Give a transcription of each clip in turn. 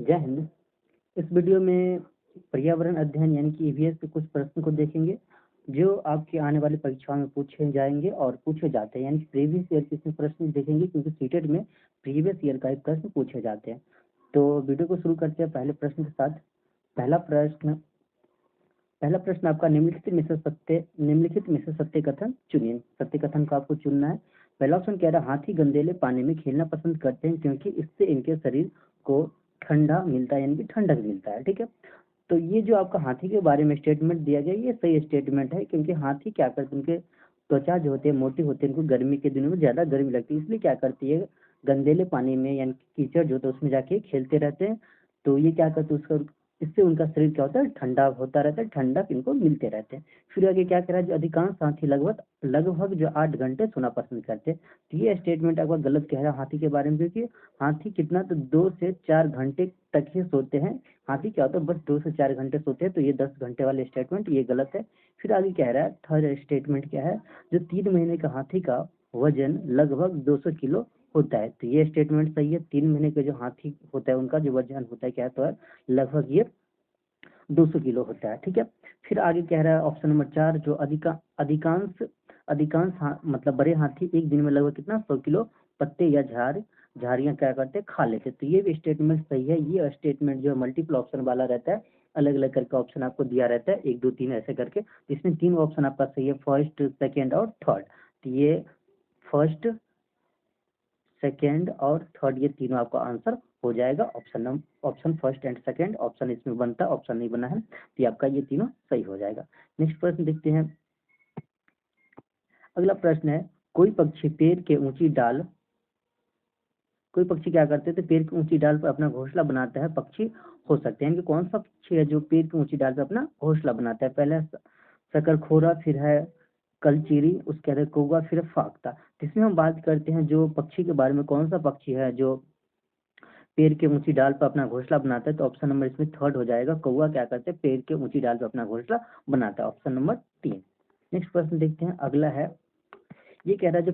जय हिंद। इस वीडियो में पर्यावरण अध्ययन यानी कि ईवीएस के कुछ प्रश्न को देखेंगे जो आपकी आने वाली परीक्षाओं में पूछे जाएंगे और पूछे जाते हैं, यानी कि प्रीवियस ईयर के इसमें प्रश्न देखेंगे क्योंकि सीटेट में प्रीवियस ईयर का एक प्रश्न पूछे जाते हैं। तो वीडियो को शुरू करते हैं पहले प्रश्न के साथ। पहला प्रश्न आपका निम्नलिखित में से सत्य कथन चुनिए। सत्य कथन को आपको चुनना है। पहला ऑप्शन कह रहा है हाथी गंदेले पानी में खेलना पसंद करते हैं क्योंकि इससे इनके शरीर को ठंडा मिलता है, यानी कि ठंडक मिलता है। ठीक है, तो ये जो आपका हाथी के बारे में स्टेटमेंट दिया गया ये सही स्टेटमेंट है, क्योंकि हाथी क्या करते हैं, उनके त्वचा जो होते हैं मोटी होते हैं, उनको गर्मी के दिनों में ज्यादा गर्मी लगती है, इसलिए क्या करती है गंदेले पानी में यानी कीचड़ जो होता है उसमें जाके खेलते रहते हैं। तो ये क्या करते हैं उसका इससे उनका शरीर क्या होता है ठंडा होता रहता है, ठंडक इनको मिलते रहते हैं। फिर आगे क्या कह रहा है, जो अधिकांश हाथी लगभग लगभग जो 8 घंटे सोना पसंद करते हैं। तो ये स्टेटमेंट आपका गलत कह रहा है हाथी के बारे में, क्योंकि हाथी कितना तो 2 से 4 घंटे तक ही सोते हैं। हाथी क्या होता है बस 2 से 4 घंटे सोते हैं, तो ये 10 घंटे वाले स्टेटमेंट ये गलत है। फिर आगे कह रहा है थर्ड स्टेटमेंट क्या है, जो 3 महीने का हाथी का वजन लगभग 200 किलो होता है। तो ये स्टेटमेंट सही है। 3 महीने के जो हाथी होता है उनका जो वजन होता है क्या है, तो है लगभग ये 200 किलो होता है। ठीक है, फिर आगे कह रहा है ऑप्शन नंबर 4, जो अधिकांश मतलब बड़े हाथी एक दिन में लगभग कितना 100 किलो पत्ते या झाड़ियां क्या करते हैं खा लेते। तो ये भी स्टेटमेंट सही है। ये स्टेटमेंट जो मल्टीपल ऑप्शन वाला रहता है, अलग अलग करके ऑप्शन आपको दिया रहता है 1 2 3 ऐसे करके, इसमें 3 ऑप्शन आपका सही है, फर्स्ट सेकेंड और थर्ड। तो ये फर्स्ट सेकेंड और थर्ड ये तीनों आपका आंसर हो जाएगा। Option first and second option इसमें बनता है, ऑप्शन नहीं बना है, तो आपका ये तीनों सही हो जाएगा। नेक्स्ट प्रश्न देखते हैं। अगला प्रश्न है, कोई पक्षी क्या करते थे, पेड़ की ऊंची डाल पर अपना घोंसला बनाता है। पक्षी हो सकते हैं कि कौन सा पक्षी है जो पेड़ की ऊंची डाल पर अपना घोंसला बनाता है। पहले शकरखोरा, फिर है कलचीरी, उसके बाद कौवा, फिर फाख्ता। इसमें हम बात करते हैं जो पक्षी के बारे में, कौन सा पक्षी है जो पेड़ के ऊंची डाल पर अपना घोंसला बनाता है। तो ऑप्शन नंबर इसमें थर्ड हो जाएगा, कौवा क्या करते हैं पेड़ के ऊंची डाल पर अपना घोंसला बनाता है, ऑप्शन नंबर 3। नेक्स्ट प्रश्न देखते हैं। अगला है, ये कह रहा है जो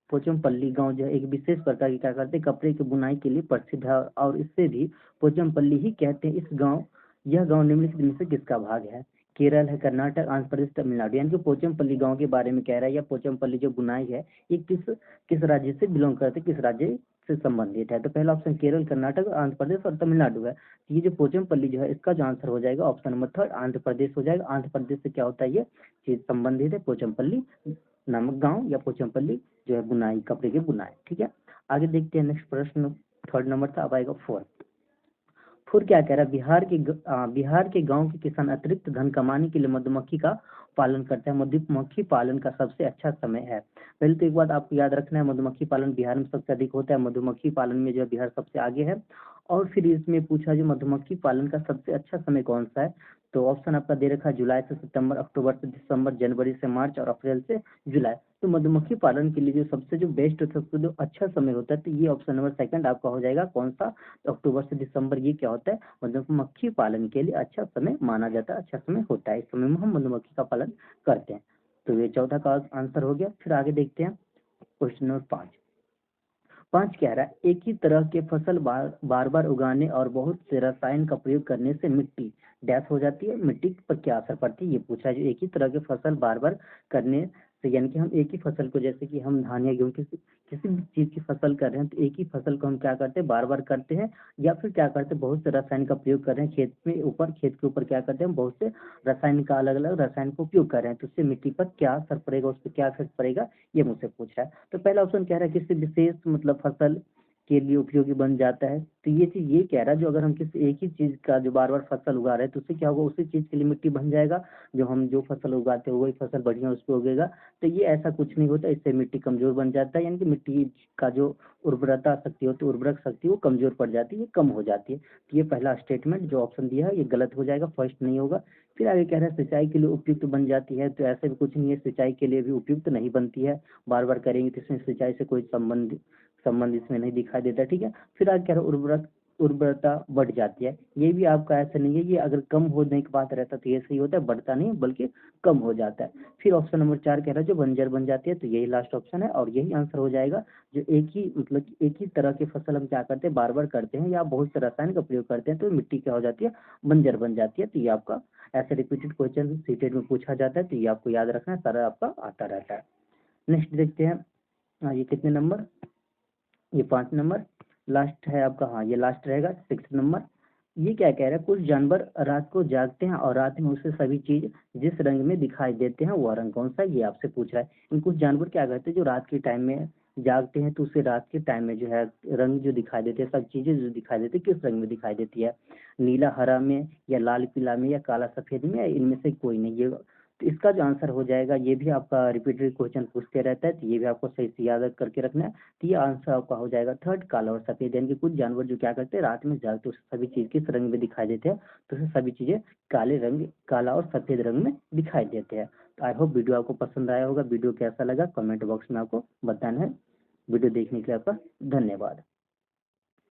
पोचमपल्ली गांव जो है एक विशेष प्रकार की क्या करते हैं कपड़े की बुनाई के लिए प्रसिद्ध है, और इससे भी पोचमपल्ली ही कहते हैं। यह गांव निम्नलिखित में से किसका भाग है। केरल है, कर्नाटक, आंध्र प्रदेश, तमिलनाडु। यानी कि पोचमपल्ली गांव के बारे में कह रहा है, या पोचमपल्ली जो बुनाई है ये किस राज्य से बिलोंग करते हैं, किस राज्य से संबंधित है। तो पहला ऑप्शन केरल, कर्नाटक, आंध्र प्रदेश और तमिलनाडु है। ये जो पोचमपल्ली जो है इसका जो आंसर हो जाएगा option number third Andhra Pradesh हो जाएगा। आंध्र प्रदेश से क्या होता है ये चीज संबंधित है, पोचमपल्ली नामक गांव या पोचमपल्ली जो है बुनाई, कपड़े की बुनाई। ठीक है, आगे देखते हैं। नेक्स्ट प्रश्न थर्ड नंबर था, अब आएगा फोर क्या कह रहा है, बिहार के गांव के किसान अतिरिक्त धन कमाने के लिए मधुमक्खी का पालन करते हैं। मधुमक्खी पालन का सबसे अच्छा समय है। पहले तो एक बात आपको याद रखना है, मधुमक्खी पालन बिहार में सबसे अधिक होता है। मधुमक्खी पालन में जो है बिहार सबसे आगे है। और फिर इसमें पूछा जो मधुमक्खी पालन का सबसे अच्छा समय कौन सा है, तो ऑप्शन आपका दे रखा है जुलाई से सितंबर, अक्टूबर से दिसंबर, जनवरी से मार्च और अप्रैल से जुलाई। तो मधुमक्खी पालन के लिए जो सबसे जो बेस्ट सबसे जो अच्छा समय होता है, तो ये ऑप्शन नंबर सेकंड आपका हो जाएगा। कौन सा, तो अक्टूबर से दिसंबर ये क्या होता है मधुमक्खी पालन के लिए अच्छा समय माना जाता है, अच्छा समय होता है, इस समय में हम मधुमक्खी का पालन करते हैं। तो ये चौथा का आंसर हो गया। फिर आगे देखते हैं क्वेश्चन नंबर 5 कह रहा है, एक ही तरह के फसल बार बार उगाने और बहुत से रसायन का प्रयोग करने से मिट्टी डैश हो जाती है। मिट्टी पर क्या असर पड़ती है, ये पूछा है। जो एक ही तरह के फसल बार बार करने से, यानी कि हम एक ही फसल को, जैसे कि हम धान या गेहूं किसी भी चीज की फसल कर रहे हैं, तो एक ही फसल को हम क्या करते हैं बार बार करते हैं, या फिर क्या करते हैं बहुत से रसायन का प्रयोग कर रहे हैं खेत के ऊपर क्या करते हैं, बहुत से रसायन का अलग अलग रसायन का उपयोग कर रहे हैं, तो उससे मिट्टी पर क्या असर पड़ेगा, उस पर क्या इफेक्ट पड़ेगा, ये मुझसे पूछ रहा है। तो पहला ऑप्शन कह रहा है किसी विशेष मतलब फसल के लिए उपयोगी बन जाता है। तो ये चीज ये कह रहा है जो अगर हम किसी एक ही चीज का जो बार बार फसल उगा रहे हैं, तो उससे क्या होगा, उसी चीज के लिए मिट्टी बन जाएगा। जो फसल उगाते हैं वही फसल बढ़िया उस पर उगेगा। तो ये ऐसा कुछ नहीं होता, इससे मिट्टी कमजोर बन जाता है, यानी कि मिट्टी का जो उर्वरता शक्ति होती है, उर्वरक शक्ति वो कमजोर पड़ जाती है, कम हो जाती है। तो ये पहला स्टेटमेंट जो ऑप्शन दिया है ये गलत हो जाएगा, फर्स्ट नहीं होगा। फिर आगे कह रहा है सिंचाई के लिए उपयुक्त बन जाती है, तो ऐसे भी कुछ नहीं है, सिंचाई के लिए भी उपयुक्त नहीं बनती है। बार बार करेंगे तो इसमें सिंचाई से कोई संबंध इसमें नहीं दिखाई देता। ठीक है, फिर आगे कह रहा है उर्वरता बढ़ जाती है। ये भी आपका ऐसा नहीं है, ये अगर कम होने की बात रहता तो ये सही होता है, बढ़ता नहीं बल्कि कम हो जाता है। फिर ऑप्शन नंबर 4 कह रहा है जो बंजर बन जाती है, तो यही लास्ट ऑप्शन है और यही आंसर हो जाएगा। जो एक ही मतलब एक ही तरह की फसल हम क्या करते हैं, बार बार करते हैं या बहुत से रसायन का प्रयोग करते हैं, तो मिट्टी क्या हो जाती है, बंजर बन जाती है। तो ये आपका ऐसे रिपीटेड क्वेश्चन सीटेट में पूछा जाता है, तो ये आपको याद रखना है, सारा आपका आता रहता है। नेक्स्ट देखते हैं। ये कितने नंबर, ये 5 नंबर लास्ट है आपका। हाँ, ये लास्ट रहेगा 6 नंबर। ये क्या कह रहा है, कुछ जानवर रात को जागते हैं और रात में उसे सभी चीज जिस रंग में दिखाई देते हैं वह रंग कौन सा है, ये आपसे पूछ रहा है। इन कुछ जानवर क्या करते हैं जो रात के टाइम में जागते हैं, तो उसे रात के टाइम में जो है रंग जो दिखाई देते हैं, सब चीजें जो दिखाई देती है किस रंग में दिखाई देती है, नीला हरा में या लाल पीला में या काला सफेद में, या इनमें से कोई नहीं। ये तो इसका जो आंसर हो जाएगा, ये भी आपका रिपीटेड क्वेश्चन पूछते रहता है, तो ये भी आपको सही से याद करके रखना है। तो ये आंसर आपका हो जाएगा थर्ड, काला और सफेद। यानी कि कुछ जानवर जो क्या करते हैं रात में जागते उसे सभी चीज किस रंग में दिखाई देते हैं, तो उसे सभी चीजें काले रंग, काला और सफेद रंग में दिखाई देते हैं। तो आई होप वीडियो आपको पसंद आया होगा। वीडियो कैसा लगा कमेंट बॉक्स में आपको बताना है। वीडियो देखने के लिए आपका धन्यवाद।